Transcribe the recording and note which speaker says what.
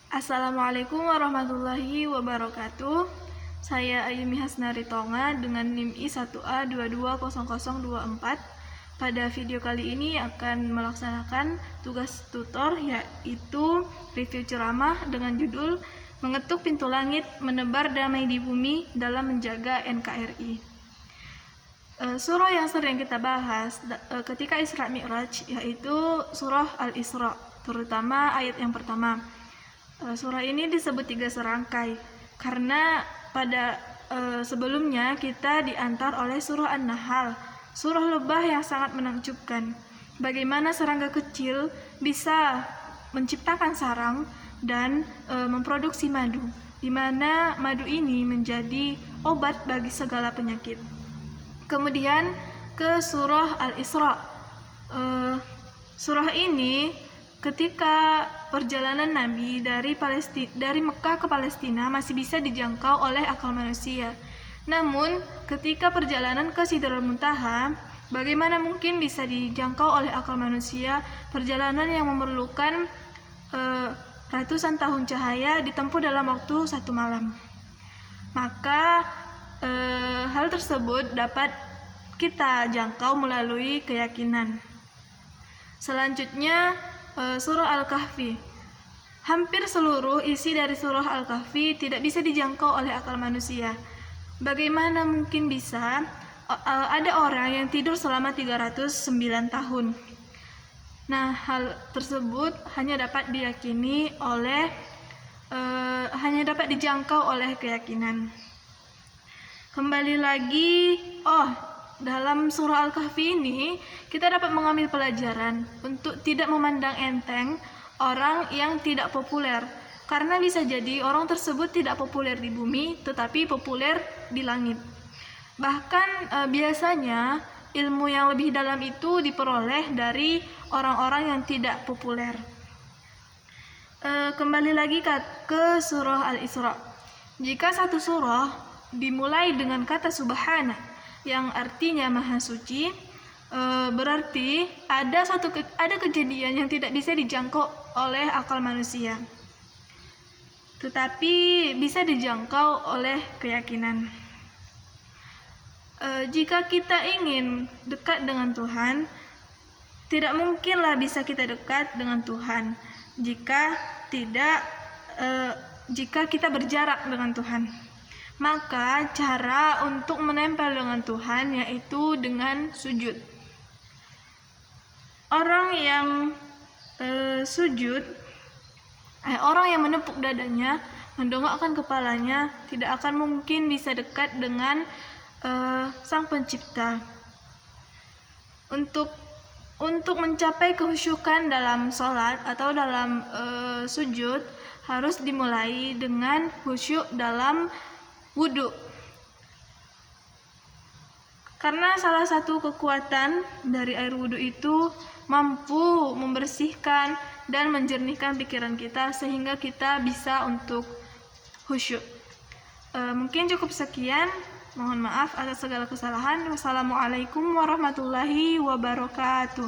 Speaker 1: Assalamualaikum warahmatullahi wabarakatuh. Saya Ayumi Hasnari Tonga dengan NIM I1A220024. Pada video kali ini akan melaksanakan tugas tutor, yaitu review ceramah dengan judul Mengetuk Pintu Langit, Menebar Damai di Bumi dalam Menjaga NKRI. Surah yang sering kita bahas ketika Isra Mi'raj yaitu surah Al-Isra, terutama ayat yang pertama. Surah ini disebut 3 serangkai karena pada sebelumnya kita diantar oleh surah An-Nahl, surah lebah yang sangat menakjubkan. Bagaimana serangga kecil bisa menciptakan sarang dan memproduksi madu, di mana madu ini menjadi obat bagi segala penyakit. Kemudian ke surah Al-Isra. Surah ini ketika perjalanan Nabi dari Mekah ke Palestina masih bisa dijangkau oleh akal manusia. Namun ketika perjalanan ke Sidratul Muntaha, bagaimana mungkin bisa dijangkau oleh akal manusia? Perjalanan yang memerlukan ratusan tahun cahaya ditempuh dalam waktu 1 malam. Maka hal tersebut dapat kita jangkau melalui keyakinan. Selanjutnya surah Al-Kahfi. Hampir seluruh isi dari surah Al-Kahfi tidak bisa dijangkau oleh akal manusia. Bagaimana mungkin bisa ada orang yang tidur selama 309 tahun? Nah, hal tersebut hanya dapat dijangkau oleh keyakinan. Kembali lagi, dalam surah Al-Kahfi ini kita dapat mengambil pelajaran untuk tidak memandang enteng orang yang tidak populer, karena bisa jadi orang tersebut tidak populer di bumi tetapi populer di langit. Bahkan biasanya ilmu yang lebih dalam itu diperoleh dari orang-orang yang tidak populer. Kembali lagi ke surah Al-Isra. Jika satu surah dimulai dengan kata subhana yang artinya maha suci, berarti ada kejadian yang tidak bisa dijangkau oleh akal manusia, tetapi bisa dijangkau oleh keyakinan. Jika kita ingin dekat dengan Tuhan, tidak mungkinlah bisa kita dekat dengan Tuhan jika kita berjarak dengan Tuhan. Maka cara untuk menempel dengan Tuhan yaitu dengan sujud. Orang yang orang yang menepuk dadanya, mendongakkan kepalanya, tidak akan mungkin bisa dekat dengan Sang Pencipta. Untuk mencapai kehusyukan dalam sholat atau dalam sujud harus dimulai dengan khusyuk dalam wudhu. Karena salah satu kekuatan dari air wudhu itu mampu membersihkan dan menjernihkan pikiran kita sehingga kita bisa untuk khusyuk. Mungkin cukup sekian. Mohon maaf atas segala kesalahan. Wassalamualaikum warahmatullahi wabarakatuh.